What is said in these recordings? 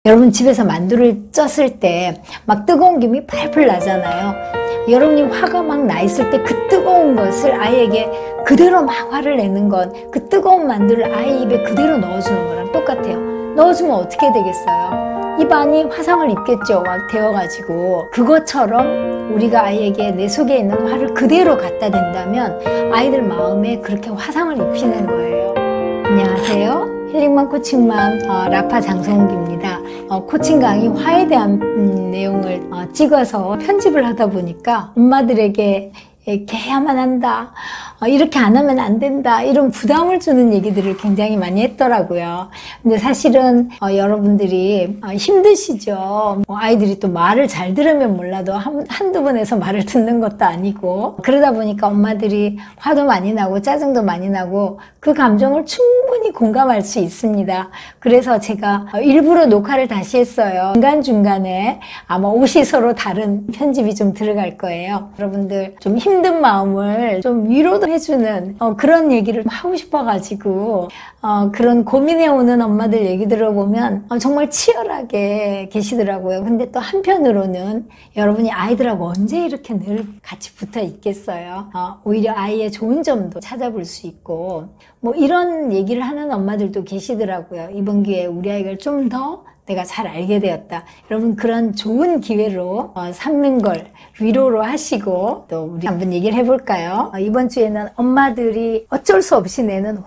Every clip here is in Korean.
여러분 집에서 만두를 쪘을 때 막 뜨거운 김이 팔팔 나잖아요. 여러분이 화가 막 나 있을 때 그 뜨거운 것을 아이에게 그대로 막 화를 내는 건 그 뜨거운 만두를 아이 입에 그대로 넣어주는 거랑 똑같아요. 넣어주면 어떻게 되겠어요? 입안이 화상을 입겠죠. 막 데워가지고. 그것처럼 우리가 아이에게 내 속에 있는 화를 그대로 갖다 댄다면 아이들 마음에 그렇게 화상을 입히는 거예요. 안녕하세요. 힐링맘 코칭맘 라파 장성욱입니다. 코칭 강의 화에 대한 내용을 찍어서 편집을 하다 보니까 엄마들에게 이렇게 해야만 한다, 이렇게 안 하면 안 된다, 이런 부담을 주는 얘기들을 굉장히 많이 했더라고요. 근데 사실은 여러분들이 힘드시죠. 아이들이 또 말을 잘 들으면 몰라도 한두 번 해서 말을 듣는 것도 아니고, 그러다 보니까 엄마들이 화도 많이 나고 짜증도 많이 나고 그 감정을 충분히 공감할 수 있습니다. 그래서 제가 일부러 녹화를 다시 했어요. 중간중간에 아마 옷이 서로 다른 편집이 좀 들어갈 거예요. 여러분들 좀 힘든 마음을 좀 위로도 해주는 그런 얘기를 하고 싶어가지고 그런 고민해오는 엄마들 얘기 들어보면 정말 치열하게 계시더라고요. 근데 또 한편으로는 여러분이 아이들하고 언제 이렇게 늘 같이 붙어 있겠어요. 오히려 아이의 좋은 점도 찾아볼 수 있고 뭐 이런 얘기를 하는 엄마들도 계시더라고요. 이번 기회에 우리 아이가 좀 더 내가 잘 알게 되었다. 여러분 그런 좋은 기회로 삼는 걸 위로로 하시고 또 우리 한번 얘기를 해볼까요? 이번 주에는 엄마들이 어쩔 수 없이 내는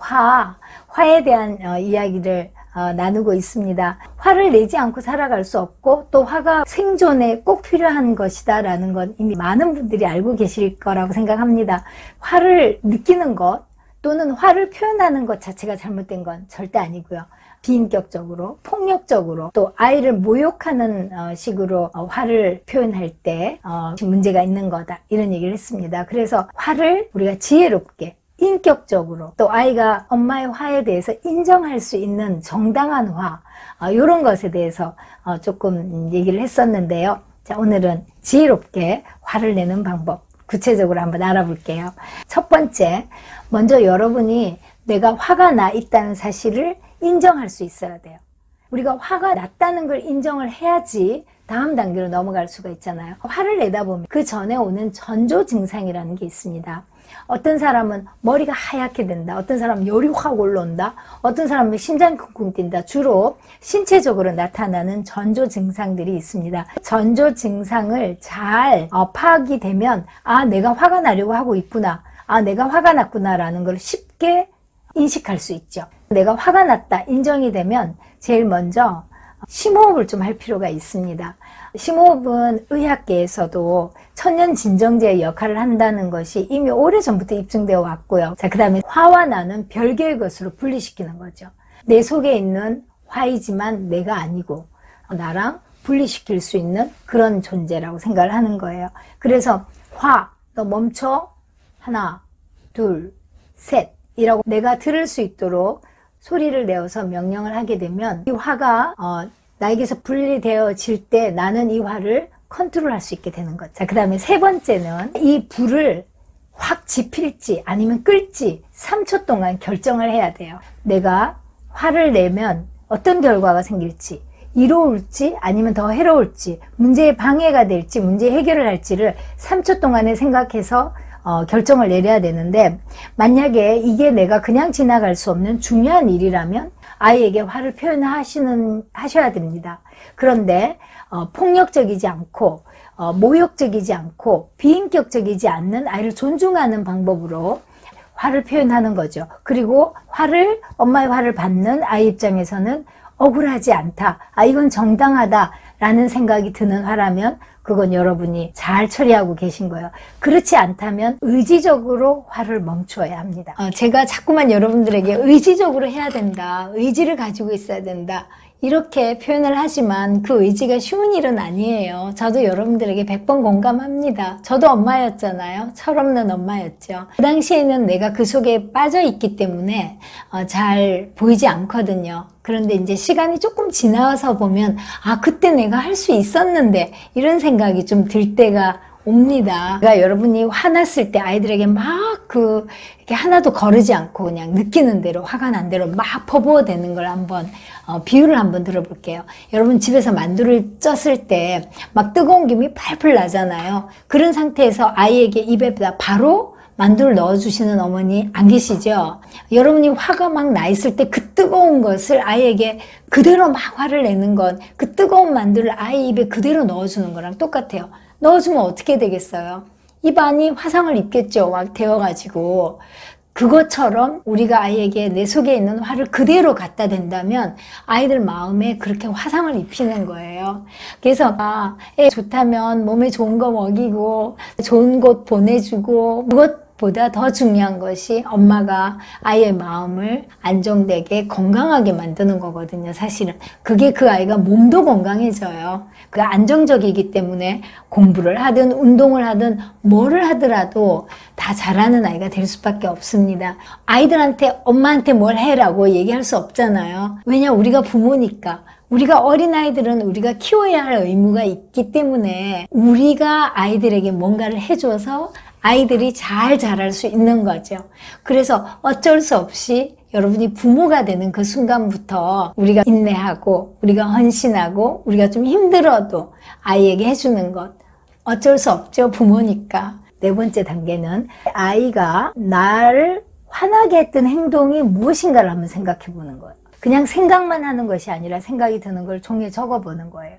화에 대한 이야기를 나누고 있습니다. 화를 내지 않고 살아갈 수 없고 또 화가 생존에 꼭 필요한 것이다 라는 건 이미 많은 분들이 알고 계실 거라고 생각합니다. 화를 느끼는 것 또는 화를 표현하는 것 자체가 잘못된 건 절대 아니고요. 비인격적으로, 폭력적으로, 또 아이를 모욕하는 식으로 화를 표현할 때 문제가 있는 거다. 이런 얘기를 했습니다. 그래서 화를 우리가 지혜롭게, 인격적으로, 또 아이가 엄마의 화에 대해서 인정할 수 있는 정당한 화, 이런 것에 대해서 조금 얘기를 했었는데요. 자, 오늘은 지혜롭게 화를 내는 방법, 구체적으로 한번 알아볼게요. 첫 번째, 먼저 여러분이 내가 화가 나 있다는 사실을 인정할 수 있어야 돼요. 우리가 화가 났다는 걸 인정을 해야지 다음 단계로 넘어갈 수가 있잖아요. 화를 내다 보면 그 전에 오는 전조 증상이라는 게 있습니다. 어떤 사람은 머리가 하얗게 된다. 어떤 사람은 열이 확 올라온다. 어떤 사람은 심장이 쿵쿵 뛴다. 주로 신체적으로 나타나는 전조 증상들이 있습니다. 전조 증상을 잘 파악이 되면 내가 화가 나려고 하고 있구나. 내가 화가 났구나 라는 걸 쉽게 인식할 수 있죠. 내가 화가 났다 인정이 되면 제일 먼저 심호흡을 좀 할 필요가 있습니다. 심호흡은 의학계에서도 천년진정제의 역할을 한다는 것이 이미 오래전부터 입증되어 왔고요. 자, 그 다음에 화와 나는 별개의 것으로 분리시키는 거죠. 내 속에 있는 화이지만 내가 아니고 나랑 분리시킬 수 있는 그런 존재라고 생각을 하는 거예요. 그래서 너 멈춰. 하나, 둘, 셋 이라고 내가 들을 수 있도록 소리를 내어서 명령을 하게 되면 이 화가 나에게서 분리되어질 때 나는 이 화를 컨트롤할 수 있게 되는 거죠. 자, 그 다음에 세 번째는 이 불을 확 지필지 아니면 끌지 3초 동안 결정을 해야 돼요. 내가 화를 내면 어떤 결과가 생길지, 이로울지 아니면 더 해로울지, 문제에 방해가 될지 문제 해결을 할지를 3초 동안에 생각해서 결정을 내려야 되는데, 만약에 이게 내가 그냥 지나갈 수 없는 중요한 일이라면 아이에게 화를 표현하셔야 됩니다. 그런데 폭력적이지 않고 모욕적이지 않고 비인격적이지 않는 아이를 존중하는 방법으로 화를 표현하는 거죠. 그리고 엄마의 화를 받는 아이 입장에서는 억울하지 않다, 이건 정당하다 라는 생각이 드는 화라면 그건 여러분이 잘 처리하고 계신 거예요. 그렇지 않다면 의지적으로 화를 멈춰야 합니다. 제가 자꾸만 여러분들에게 의지적으로 해야 된다, 의지를 가지고 있어야 된다 이렇게 표현을 하지만 그 의지가 쉬운 일은 아니에요. 저도 여러분들에게 100번 공감합니다. 저도 엄마였잖아요. 철없는 엄마였죠. 그 당시에는 내가 그 속에 빠져 있기 때문에 잘 보이지 않거든요. 그런데 이제 시간이 조금 지나서 보면 그때 내가 할 수 있었는데 이런 생각이 좀 들 때가 옵니다. 그러니까 여러분이 화났을 때 아이들에게 이렇게 하나도 거르지 않고 그냥 느끼는 대로, 화가 난 대로 막 퍼부어대는 걸 한번, 비유를 한번 들어볼게요. 여러분 집에서 만두를 쪘을 때 막 뜨거운 김이 팔팔 나잖아요. 그런 상태에서 아이에게 입에다 바로 만두를 넣어주시는 어머니 안 계시죠? 여러분이 화가 막 나 있을 때 그 뜨거운 것을 아이에게 그대로 막 화를 내는 건 그 뜨거운 만두를 아이 입에 그대로 넣어주는 거랑 똑같아요. 넣어주면 어떻게 되겠어요? 입 안이 화상을 입겠죠. 막 데워가지고. 그것처럼 우리가 아이에게 내 속에 있는 화를 그대로 갖다 댄다면 아이들 마음에 그렇게 화상을 입히는 거예요. 그래서 애 좋다면 몸에 좋은 거 먹이고 좋은 곳 보내주고, 무엇보다 더 중요한 것이 엄마가 아이의 마음을 안정되게 건강하게 만드는 거거든요. 사실은 그게 그 아이가 몸도 건강해져요. 그 안정적이기 때문에 공부를 하든 운동을 하든 뭐를 하더라도 다 잘하는 아이가 될 수밖에 없습니다. 아이들한테 엄마한테 뭘 해라고 얘기할 수 없잖아요. 왜냐, 우리가 부모니까. 우리가 어린아이들은 우리가 키워야 할 의무가 있기 때문에 우리가 아이들에게 뭔가를 해줘서 아이들이 잘 자랄 수 있는 거죠. 그래서 어쩔 수 없이 여러분이 부모가 되는 그 순간부터 우리가 인내하고 우리가 헌신하고 우리가 좀 힘들어도 아이에게 해주는 것, 어쩔 수 없죠. 부모니까. 네 번째 단계는 아이가 나를 화나게 했던 행동이 무엇인가를 한번 생각해 보는 거예요. 그냥 생각만 하는 것이 아니라 생각이 드는 걸 종이에 적어 보는 거예요.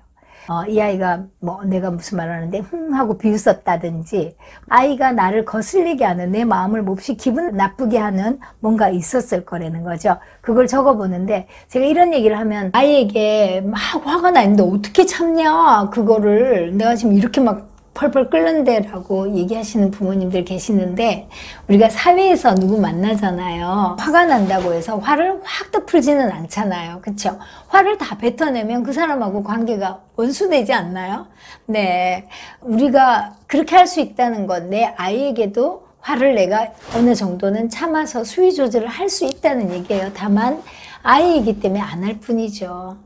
이 아이가 내가 무슨 말을 하는데 하고 비웃었다든지, 아이가 나를 거슬리게 하는, 내 마음을 몹시 기분 나쁘게 하는 뭔가 있었을 거라는 거죠. 그걸 적어보는데, 제가 이런 얘기를 하면 아이에게 막 화가 나 있는데 어떻게 참냐, 그거를 내가 지금 이렇게 막 펄펄 끓는데 라고 얘기하시는 부모님들 계시는데, 우리가 사회에서 누구 만나잖아요. 화가 난다고 해서 화를 확 더 풀지는 않잖아요. 그쵸? 화를 다 뱉어내면 그 사람하고 관계가 원수되지 않나요? 네. 우리가 그렇게 할 수 있다는 건 내 아이에게도 화를 내가 어느 정도는 참아서 수위 조절을 할 수 있다는 얘기예요. 다만 아이이기 때문에 안 할 뿐이죠.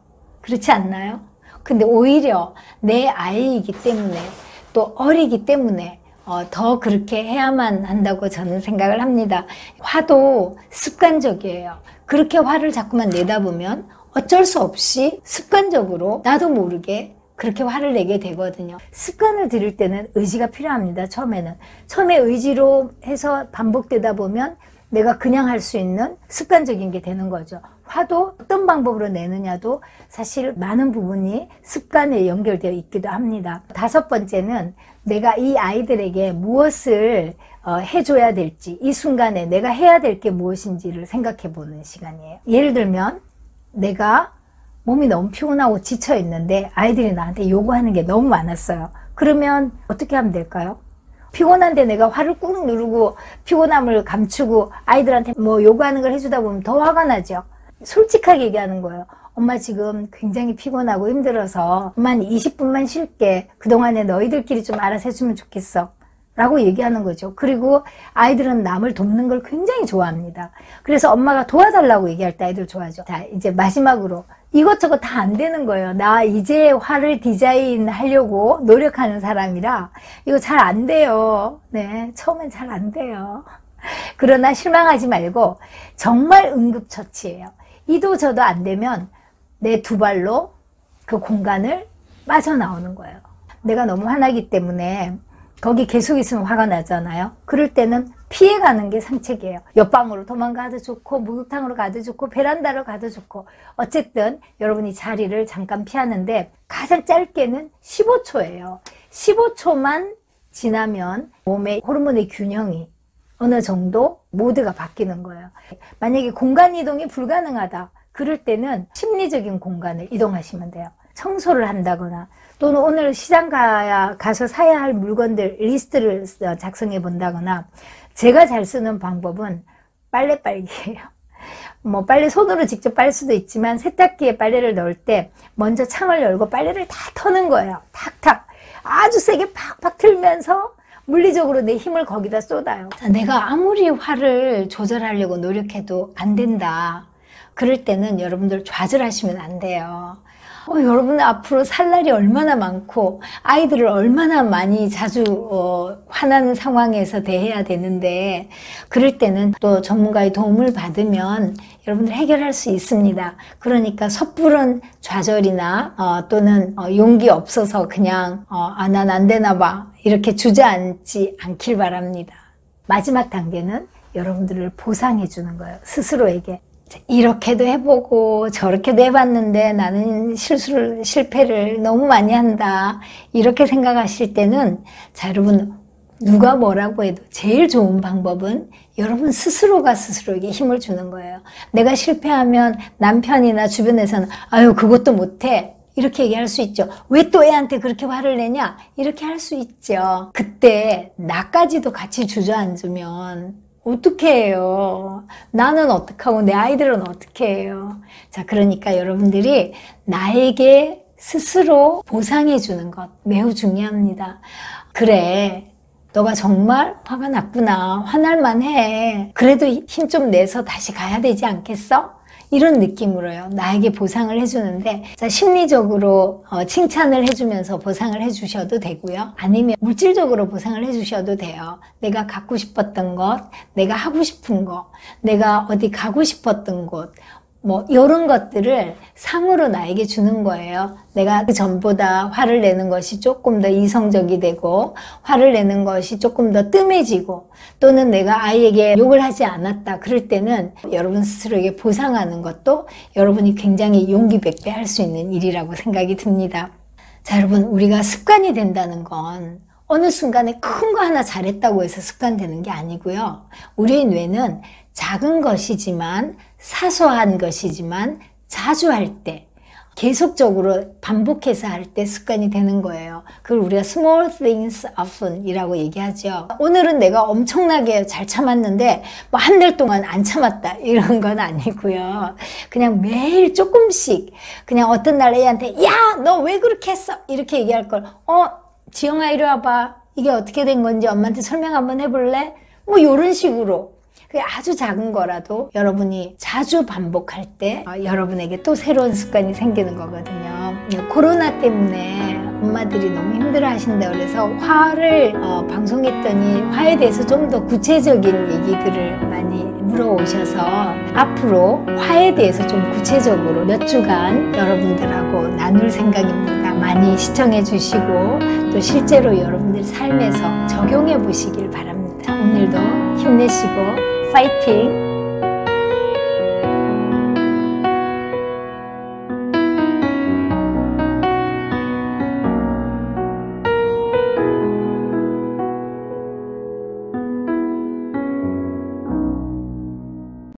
그렇지 않나요? 근데 오히려 내 아이이기 때문에, 또 어리기 때문에 더 그렇게 해야만 한다고 저는 생각을 합니다. 화도 습관적이에요. 그렇게 화를 자꾸만 내다 보면 어쩔 수 없이 습관적으로 나도 모르게 그렇게 화를 내게 되거든요. 습관을 들일 때는 의지가 필요합니다. 처음에 의지로 해서 반복되다 보면 내가 그냥 할 수 있는 습관적인 게 되는 거죠. 화도 어떤 방법으로 내느냐도 사실 많은 부분이 습관에 연결되어 있기도 합니다. 다섯 번째는 내가 이 아이들에게 무엇을 해줘야 될지, 이 순간에 내가 해야 될 게 무엇인지를 생각해 보는 시간이에요. 예를 들면 내가 몸이 너무 피곤하고 지쳐 있는데 아이들이 나한테 요구하는 게 너무 많았어요. 그러면 어떻게 하면 될까요? 피곤한데 내가 화를 꾹 누르고 피곤함을 감추고 아이들한테 요구하는 걸 해주다 보면 더 화가 나죠. 솔직하게 얘기하는 거예요. 엄마 지금 굉장히 피곤하고 힘들어서 엄마는 20분만 쉴게. 그동안에 너희들끼리 좀 알아서 해주면 좋겠어. 라고 얘기하는 거죠. 그리고 아이들은 남을 돕는 걸 굉장히 좋아합니다. 그래서 엄마가 도와달라고 얘기할 때 아이들 좋아하죠. 자, 이제 마지막으로 이것저것 다 안 되는 거예요. 나 이제 화를 디자인하려고 노력하는 사람이라 이거 잘 안 돼요. 네, 처음엔 잘 안 돼요. 그러나 실망하지 말고 정말 응급처치예요. 이도 저도 안 되면 내 두 발로 그 공간을 빠져나오는 거예요. 내가 너무 화나기 때문에 거기 계속 있으면 화가 나잖아요. 그럴 때는 피해가는 게 상책이에요. 옆방으로 도망가도 좋고 목욕탕으로 가도 좋고 베란다로 가도 좋고, 어쨌든 여러분이 자리를 잠깐 피하는데 가장 짧게는 15초예요. 15초만 지나면 몸의 호르몬의 균형이 어느 정도 모드가 바뀌는 거예요. 만약에 공간 이동이 불가능하다, 그럴 때는 심리적인 공간을 이동하시면 돼요. 청소를 한다거나 또는 오늘 시장 가서 사야 할 물건들 리스트를 작성해 본다거나, 제가 잘 쓰는 방법은 빨래 빨기예요. 빨래 손으로 직접 빨 수도 있지만 세탁기에 빨래를 넣을 때 먼저 창을 열고 빨래를 다 터는 거예요. 탁탁 아주 세게 팍팍 틀면서 물리적으로 내 힘을 거기다 쏟아요. 내가 아무리 화를 조절하려고 노력해도 안 된다. 그럴 때는 여러분들 좌절하시면 안 돼요. 여러분 앞으로 살 날이 얼마나 많고 아이들을 얼마나 많이 자주 화나는 상황에서 대해야 되는데, 그럴 때는 또 전문가의 도움을 받으면 여러분들 해결할 수 있습니다. 그러니까 섣부른 좌절이나 또는 용기 없어서 그냥 난 안 되나 봐 이렇게 주저앉지 않길 바랍니다. 마지막 단계는 여러분들을 보상해 주는 거예요. 스스로에게. 이렇게도 해보고 저렇게도 해봤는데 나는 실패를 너무 많이 한다, 이렇게 생각하실 때는, 자, 여러분, 누가 뭐라고 해도 제일 좋은 방법은 여러분 스스로가 스스로에게 힘을 주는 거예요. 내가 실패하면 남편이나 주변에서는 아유 그것도 못해 이렇게 얘기할 수 있죠. 왜 또 애한테 그렇게 화를 내냐 이렇게 할 수 있죠. 그때 나까지도 같이 주저앉으면 어떻게 해요? 나는 어떡하고 내 아이들은 어떻게 해요? 자, 그러니까 여러분들이 나에게 스스로 보상해 주는 것 매우 중요합니다. 그래, 너가 정말 화가 났구나. 화날만 해. 그래도 힘 좀 내서 다시 가야 되지 않겠어? 이런 느낌으로요. 나에게 보상을 해주는데, 자, 심리적으로 칭찬을 해주면서 보상을 해주셔도 되고요. 아니면 물질적으로 보상을 해주셔도 돼요. 내가 갖고 싶었던 것, 내가 하고 싶은 거, 내가 어디 가고 싶었던 곳, 이런 것들을 상으로 나에게 주는 거예요. 내가 그 전보다 화를 내는 것이 조금 더 이성적이 되고, 화를 내는 것이 조금 더 뜸해지고, 또는 내가 아이에게 욕을 하지 않았다. 그럴 때는 여러분 스스로에게 보상하는 것도 여러분이 굉장히 용기백배 할 수 있는 일이라고 생각이 듭니다. 자, 여러분, 우리가 습관이 된다는 건 어느 순간에 큰 거 하나 잘했다고 해서 습관되는 게 아니고요. 우리의 뇌는 작은 것이지만, 사소한 것이지만 자주 할 때, 계속적으로 반복해서 할 때 습관이 되는 거예요. 그걸 우리가 small things often 이라고 얘기하죠. 오늘은 내가 엄청나게 잘 참았는데 한 달 동안 안 참았다 이런 건 아니고요. 그냥 매일 조금씩, 그냥 어떤 날 애한테 야, 너 왜 그렇게 했어? 이렇게 얘기할 걸, 지영아 이리 와봐. 이게 어떻게 된 건지 엄마한테 설명 한번 해볼래? 이런 식으로. 그게 아주 작은 거라도 여러분이 자주 반복할 때 여러분에게 또 새로운 습관이 생기는 거거든요. 코로나 때문에 엄마들이 너무 힘들어 하신다 그래서 화를 방송했더니 화에 대해서 좀 더 구체적인 얘기들을 많이 물어오셔서 앞으로 화에 대해서 좀 구체적으로 몇 주간 여러분들하고 나눌 생각입니다. 많이 시청해 주시고 또 실제로 여러분들 삶에서 적용해 보시길 바랍니다. 오늘도 힘내시고 파이팅!